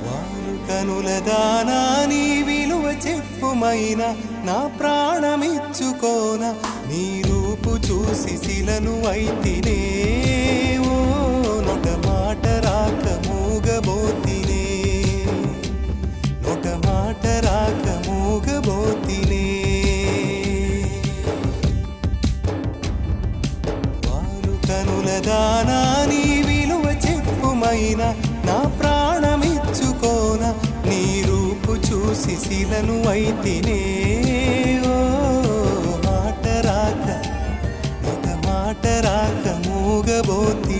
వారు కనుల దానా నీ విలువ చెప్పుమైనా నా ప్రాణమిచ్చుకోన నీ రూపు చూసి శిలను అయితినే ఓ నొట మాట రాక మూగబోతినే నొట మాట రాక మూగబోతినే వారు కనుల దానా నీ విలువ చెప్పుమైనా నా ప్రాణమిచ్చుకోన నీ రూపు చూసి శిలను అయితినే ఓ మాట రాక ఒక మాట రాక మూగబోతి